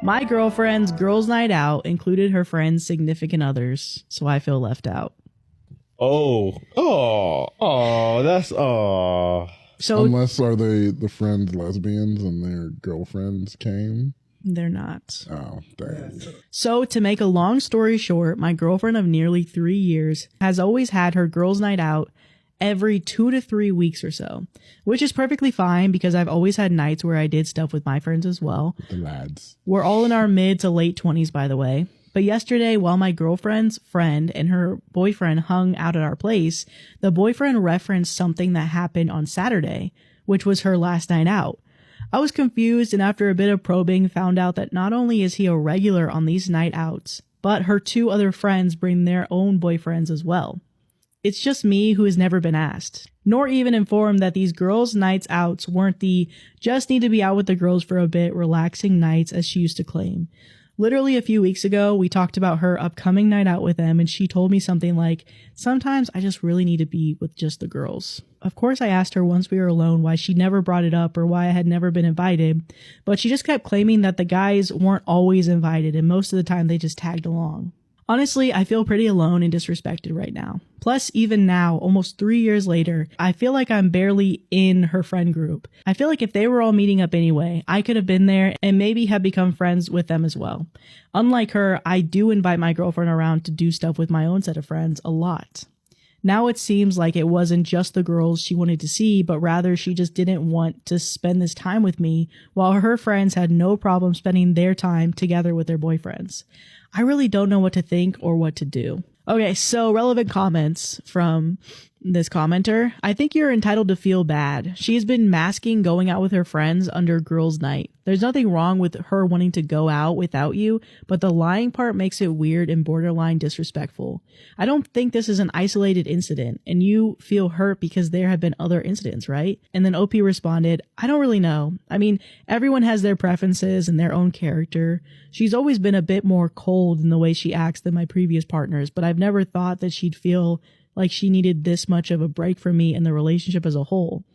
My girlfriend's girls' night out included her friends' significant others, so I feel left out. That's So unless are they the friends lesbians and their girlfriends came? they're not. Oh, dang. So to make a long story short, my girlfriend of nearly 3 years has always had her girls' night out every 2 to 3 weeks or so, which is perfectly fine because I've always had nights where I did stuff with my friends as well. The lads. We're all in our mid to late 20s, by the way. But yesterday, while my girlfriend's friend and her boyfriend hung out at our place, the boyfriend referenced something that happened on Saturday, which was her last night out. I was confused, and after a bit of probing, found out that not only is he a regular on these night outs, but her 2 other friends bring their own boyfriends as well. It's just me who has never been asked, nor even informed that these girls' nights outs weren't the just need to be out with the girls for a bit relaxing nights as she used to claim. Literally a few weeks ago, we talked about her upcoming night out with them, and she told me something like, sometimes I just really need to be with just the girls. Of course, I asked her once we were alone why she never brought it up or why I had never been invited, but she just kept claiming that the guys weren't always invited, and most of the time they just tagged along. Honestly, I feel pretty alone and disrespected right now. Plus, even now, almost 3 years later, I feel like I'm barely in her friend group. I feel like if they were all meeting up anyway, I could have been there and maybe have become friends with them as well. Unlike her, I do invite my girlfriend around to do stuff with my own set of friends a lot. Now it seems like it wasn't just the girls she wanted to see, but rather she just didn't want to spend this time with me, while her friends had no problem spending their time together with their boyfriends. I really don't know what to think or what to do. Okay, so relevant comments from this commenter. I think you're entitled to feel bad. She has been masking going out with her friends under girls' night. There's nothing wrong with her wanting to go out without you, but the lying part makes it weird and borderline disrespectful. I don't think this is an isolated incident, and you feel hurt because there have been other incidents, right? And then OP responded, I don't really know. I mean, everyone has their preferences and their own character. She's always been a bit more cold in the way she acts than my previous partners, but I've never thought that she'd feel like she needed this much of a break from me and the relationship as a whole.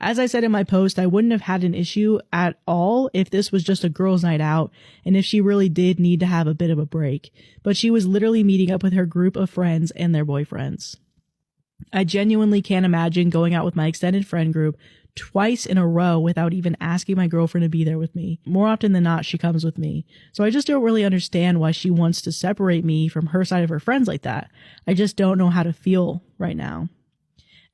As I said in my post, I wouldn't have had an issue at all if this was just a girls' night out and if she really did need to have a bit of a break, but she was literally meeting up with her group of friends and their boyfriends. I genuinely can't imagine going out with my extended friend group twice in a row without even asking my girlfriend to be there with me. More often than not, she comes with me. So I just don't really understand why she wants to separate me from her side of her friends like that. I just don't know how to feel right now.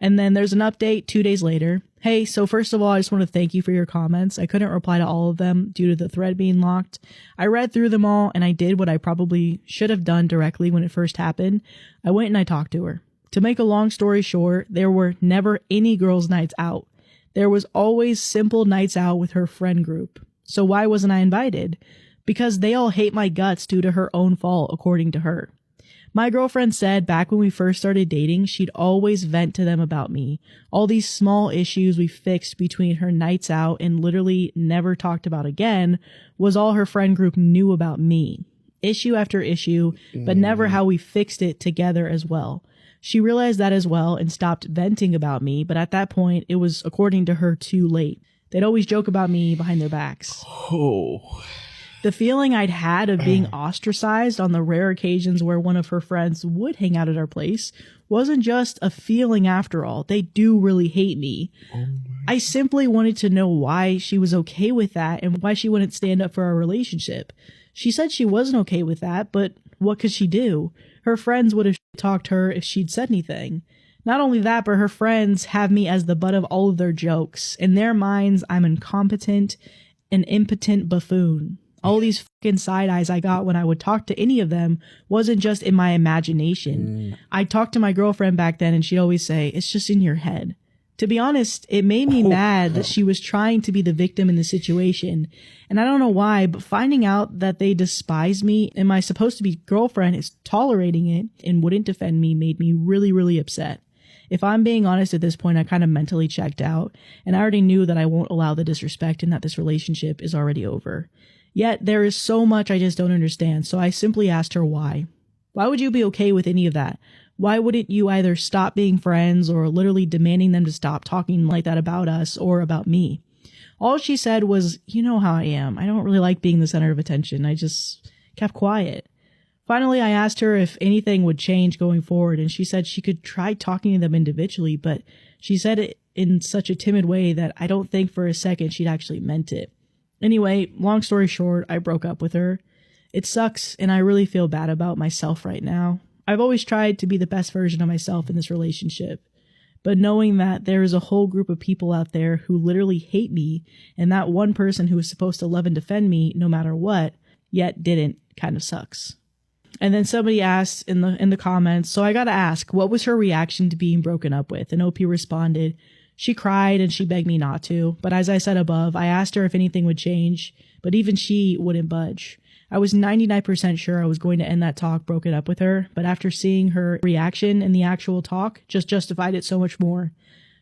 And then there's an update 2 days later. Hey, so first of all, I just want to thank you for your comments. I couldn't reply to all of them due to the thread being locked. I read through them all and I did what I probably should have done directly when it first happened. I went and I talked to her. To make a long story short, there were never any girls' nights out. There was always simple nights out with her friend group. So why wasn't I invited? Because they all hate my guts due to her own fault, according to her. My girlfriend said back when we first started dating, she'd always vent to them about me. All these small issues we fixed between her nights out and literally never talked about again was all her friend group knew about me. Issue after issue, but never how we fixed it together as well. She realized that as well and stopped venting about me, but at that point, it was, according to her, too late. They'd always joke about me behind their backs. Oh. The feeling I'd had of being ostracized on the rare occasions where one of her friends would hang out at our place wasn't just a feeling after all. They do really hate me. I simply wanted to know why she was okay with that and why she wouldn't stand up for our relationship. She said she wasn't okay with that, but what could she do? Her friends would have talked to her if she'd said anything. Not only that, but her friends have me as the butt of all of their jokes. In their minds, I'm incompetent, an impotent buffoon. All these fucking side eyes I got when I would talk to any of them wasn't just in my imagination. I'd talk to my girlfriend back then and she'd always say, it's just in your head. To be honest, it made me mad that she was trying to be the victim in the situation. And I don't know why, but finding out that they despise me and my supposed to be girlfriend is tolerating it and wouldn't defend me made me really, really upset. If I'm being honest at this point, I kind of mentally checked out and I already knew that I won't allow the disrespect and that this relationship is already over. Yet there is so much I just don't understand, so I simply asked her why. Why would you be okay with any of that? Why wouldn't you either stop being friends or literally demanding them to stop talking like that about us or about me? All she said was, "You know how I am. I don't really like being the center of attention." I just kept quiet. Finally, I asked her if anything would change going forward, and she said she could try talking to them individually, but she said it in such a timid way that I don't think for a second she'd actually meant it. Anyway, long story short, I broke up with her. It sucks, and I really feel bad about myself right now. I've always tried to be the best version of myself in this relationship, but knowing that there is a whole group of people out there who literally hate me, and that one person who was supposed to love and defend me no matter what, yet didn't, kind of sucks. And then somebody asked in the comments, so I gotta ask, what was her reaction to being broken up with? And OP responded, she cried and she begged me not to. But as I said above, I asked her if anything would change, but even she wouldn't budge. I was 99% sure I was going to end that talk broken up with her, but after seeing her reaction in the actual talk, just justified it so much more.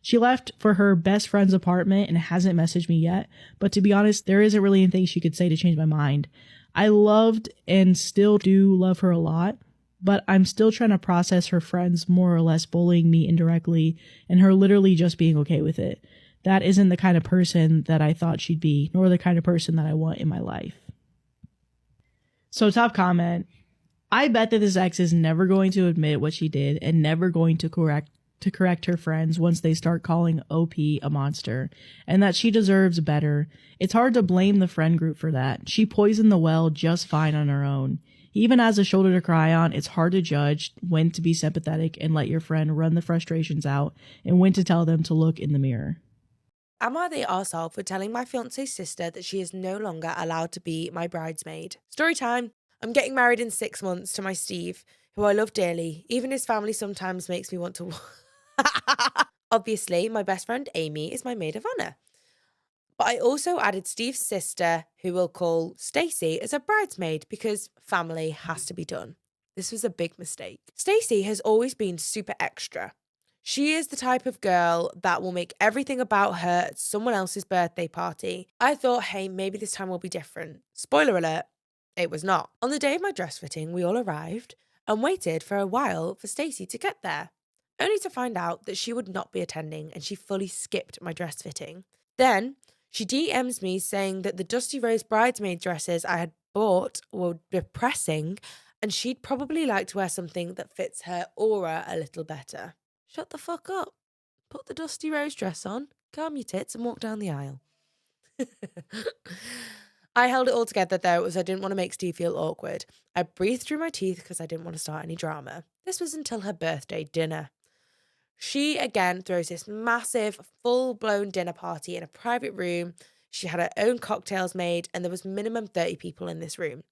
She left for her best friend's apartment and hasn't messaged me yet, but to be honest, there isn't really anything she could say to change my mind. I loved and still do love her a lot, but I'm still trying to process her friends more or less bullying me indirectly and her literally just being okay with it. That isn't the kind of person that I thought she'd be, nor the kind of person that I want in my life. So top comment, I bet that this ex is never going to admit what she did and never going to correct her friends once they start calling OP a monster, and that she deserves better. It's hard to blame the friend group for that. She poisoned the well just fine on her own. Even as a shoulder to cry on, it's hard to judge when to be sympathetic and let your friend run the frustrations out and when to tell them to look in the mirror. Am I the arsehole for telling my fiance's sister that she is no longer allowed to be my bridesmaid? Story time. I'm getting married in 6 months to my Steve, who I love dearly. Even his family sometimes makes me want to... Obviously, my best friend Amy is my maid of honor. But I also added Steve's sister, who we'll call Stacey, as a bridesmaid because family has to be done. This was a big mistake. Stacey has always been super extra. She is the type of girl that will make everything about her at someone else's birthday party. I thought, hey, maybe this time will be different. Spoiler alert, it was not. On the day of my dress fitting, we all arrived and waited for a while for Stacey to get there, only to find out that she would not be attending and she fully skipped my dress fitting. Then she DMs me saying that the Dusty Rose bridesmaid dresses I had bought were depressing and she'd probably like to wear something that fits her aura a little better. Shut the fuck up. Put the Dusty Rose dress on, calm your tits and walk down the aisle. I held it all together though, as I didn't want to make Steve feel awkward. I breathed through my teeth because I didn't want to start any drama. This was until her birthday dinner. She again throws this massive, full-blown dinner party in a private room. She had her own cocktails made and there was minimum 30 people in this room.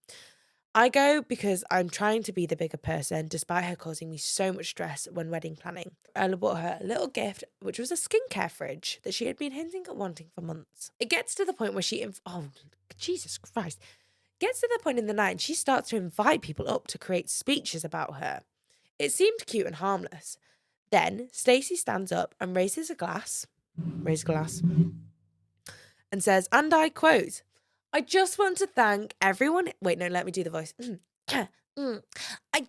I go because I'm trying to be the bigger person despite her causing me so much stress when wedding planning. I bought her a little gift, which was a skincare fridge that she had been hinting at wanting for months. It gets to the point where Jesus Christ. Gets to the point in the night and she starts to invite people up to create speeches about her. It seemed cute and harmless. Then Stacey stands up and raises a glass, and says, and I quote, I just want to thank everyone. Wait, no, let me do the voice. I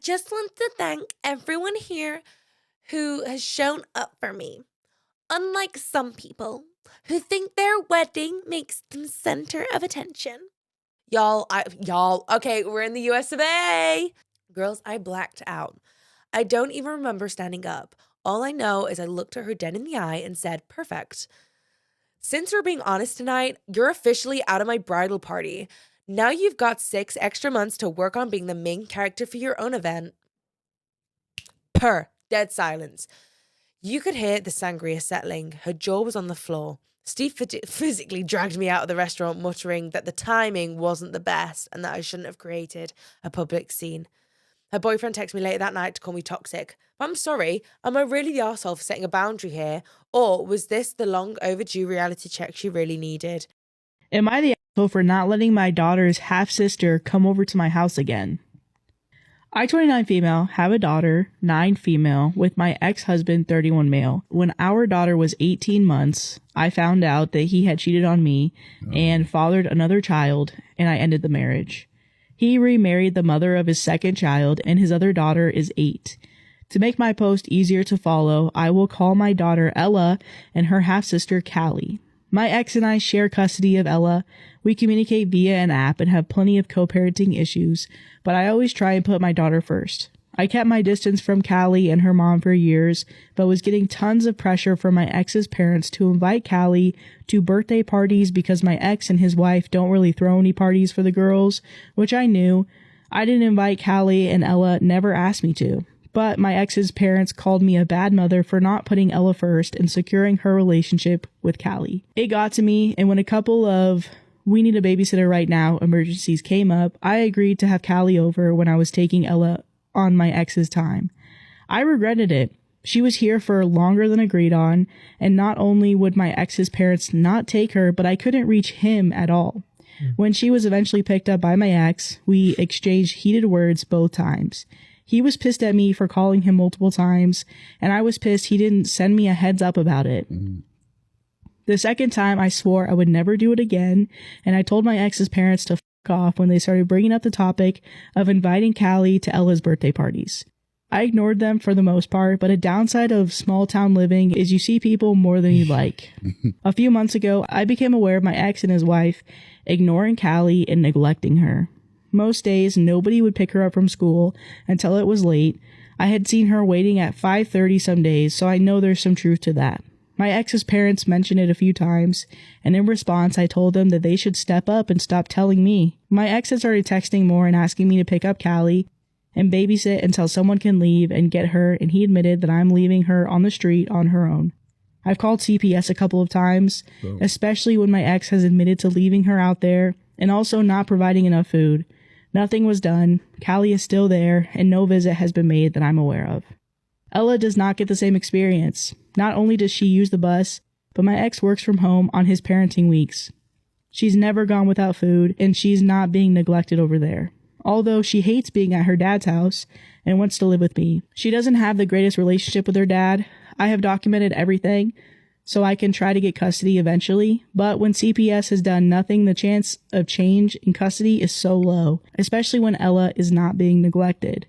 just want to thank everyone here who has shown up for me. Unlike some people who think their wedding makes them center of attention. Y'all, okay, we're in the US of A. Girls, I blacked out. I don't even remember standing up. All I know is I looked at her dead in the eye and said, perfect. Since we're being honest tonight, you're officially out of my bridal party. Now you've got 6 extra months to work on being the main character for your own event. Dead silence. You could hear the sangria settling. Her jaw was on the floor. Steve physically dragged me out of the restaurant, muttering that the timing wasn't the best and that I shouldn't have created a public scene. Her boyfriend texted me later that night to call me toxic. I'm sorry, am I really the arsehole for setting a boundary here? Or was this the long overdue reality check she really needed? Am I the asshole for not letting my daughter's half-sister come over to my house again? I, 29 female, have a daughter, 9 female, with my ex-husband, 31 male. When our daughter was 18 months, I found out that he had cheated on me and fathered another child, and I ended the marriage. He remarried the mother of his second child, and his other daughter is 8. To make my post easier to follow, I will call my daughter Ella and her half-sister Callie. My ex and I share custody of Ella. We communicate via an app and have plenty of co-parenting issues, but I always try and put my daughter first. I kept my distance from Callie and her mom for years, but was getting tons of pressure from my ex's parents to invite Callie to birthday parties because my ex and his wife don't really throw any parties for the girls, which I knew. I didn't invite Callie and Ella never asked me to. But my ex's parents called me a bad mother for not putting Ella first and securing her relationship with Callie. It got to me, and when a couple of "we need a babysitter right now" emergencies came up, I agreed to have Callie over when I was taking Ella on my ex's time. I regretted it. She was here for longer than agreed on, and not only would my ex's parents not take her, but I couldn't reach him at all. When she was eventually picked up by my ex, we exchanged heated words both times. He was pissed at me for calling him multiple times, and I was pissed he didn't send me a heads up about it. The second time, I swore I would never do it again, and I told my ex's parents to fuck off when they started bringing up the topic of inviting Callie to Ella's birthday parties. I ignored them for the most part, but a downside of small town living is you see people more than you like. A few months ago, I became aware of my ex and his wife ignoring Callie and neglecting her. Most days, nobody would pick her up from school until it was late. I had seen her waiting at 5:30 some days, so I know there's some truth to that. My ex's parents mentioned it a few times, and in response, I told them that they should step up and stop telling me. My ex had started texting more and asking me to pick up Callie and babysit until someone can leave and get her, and he admitted that I'm leaving her on the street on her own. I've called CPS a couple of times, especially when my ex has admitted to leaving her out there and also not providing enough food. Nothing was done. Callie is still there, and no visit has been made that I'm aware of. Ella does not get the same experience. Not only does she use the bus, but my ex works from home on his parenting weeks. She's never gone without food, and she's not being neglected over there. Although she hates being at her dad's house and wants to live with me. She doesn't have the greatest relationship with her dad. I have documented everything, so I can try to get custody eventually, but when CPS has done nothing, the chance of change in custody is so low, especially when Ella is not being neglected.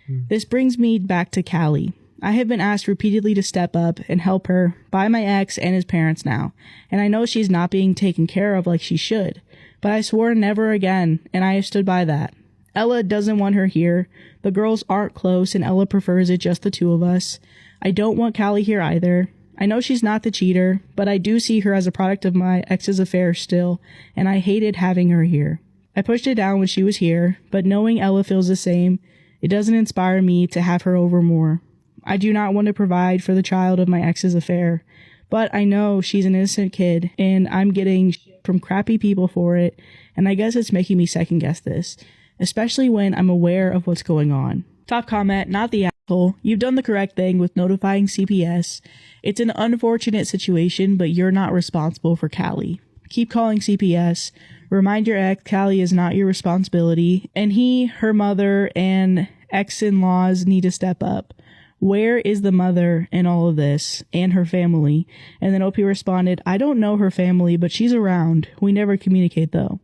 This brings me back to Callie. I have been asked repeatedly to step up and help her by my ex and his parents now, and I know she's not being taken care of like she should, but I swore never again, and I have stood by that. Ella doesn't want her here. The girls aren't close, and Ella prefers it just the two of us. I don't want Callie here either. I know she's not the cheater, but I do see her as a product of my ex's affair still, and I hated having her here. I pushed it down when she was here, but knowing Ella feels the same, it doesn't inspire me to have her over more. I do not want to provide for the child of my ex's affair, but I know she's an innocent kid, and I'm getting shit from crappy people for it, and I guess it's making me second guess this, especially when I'm aware of what's going on. Top comment, not the asshole. You've done the correct thing with notifying CPS. It's an unfortunate situation, but you're not responsible for Callie. Keep calling CPS. Remind your ex Callie is not your responsibility, and he, her mother, and ex-in-laws need to step up. Where is the mother in all of this, and her family? And then OP responded, I don't know her family, but she's around. We never communicate though.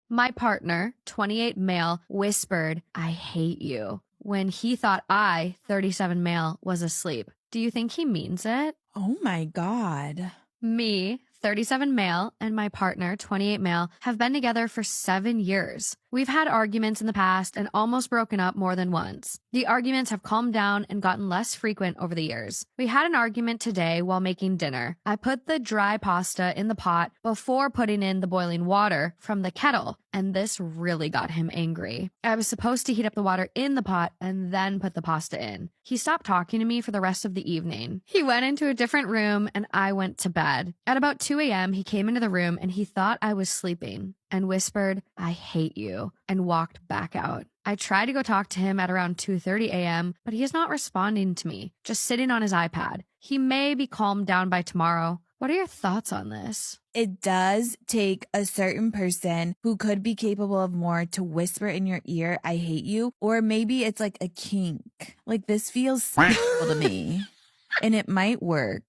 My partner, 28 male, whispered, I hate you, when he thought I, 37 male, was asleep. Do you think he means it? Oh my God. Me, 37 male, and my partner, 28 male, have been together for 7 years. We've had arguments in the past and almost broken up more than once. The arguments have calmed down and gotten less frequent over the years. We had an argument today while making dinner. I put the dry pasta in the pot before putting in the boiling water from the kettle, and this really got him angry. I was supposed to heat up the water in the pot and then put the pasta in. He stopped talking to me for the rest of the evening. He went into a different room and I went to bed. At about 2 a.m., he came into the room and he thought I was sleeping and whispered, I hate you, and walked back out. I tried to go talk to him at around 2:30 a.m., but he is not responding to me, just sitting on his iPad. He may be calmed down by tomorrow. What are your thoughts on this? It does take a certain person who could be capable of more to whisper in your ear, I hate you, or maybe it's like a kink. Like, this feels sexual to me, and it might work.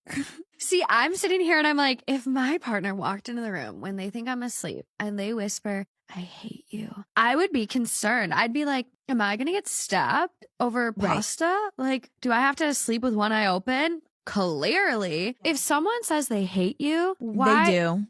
See, I'm sitting here and I'm like, if my partner walked into the room when they think I'm asleep and they whisper, I hate you, I would be concerned. I'd be like, am I going to get stabbed over pasta? Like, do I have to sleep with one eye open? Clearly, if someone says they hate you, why? They do.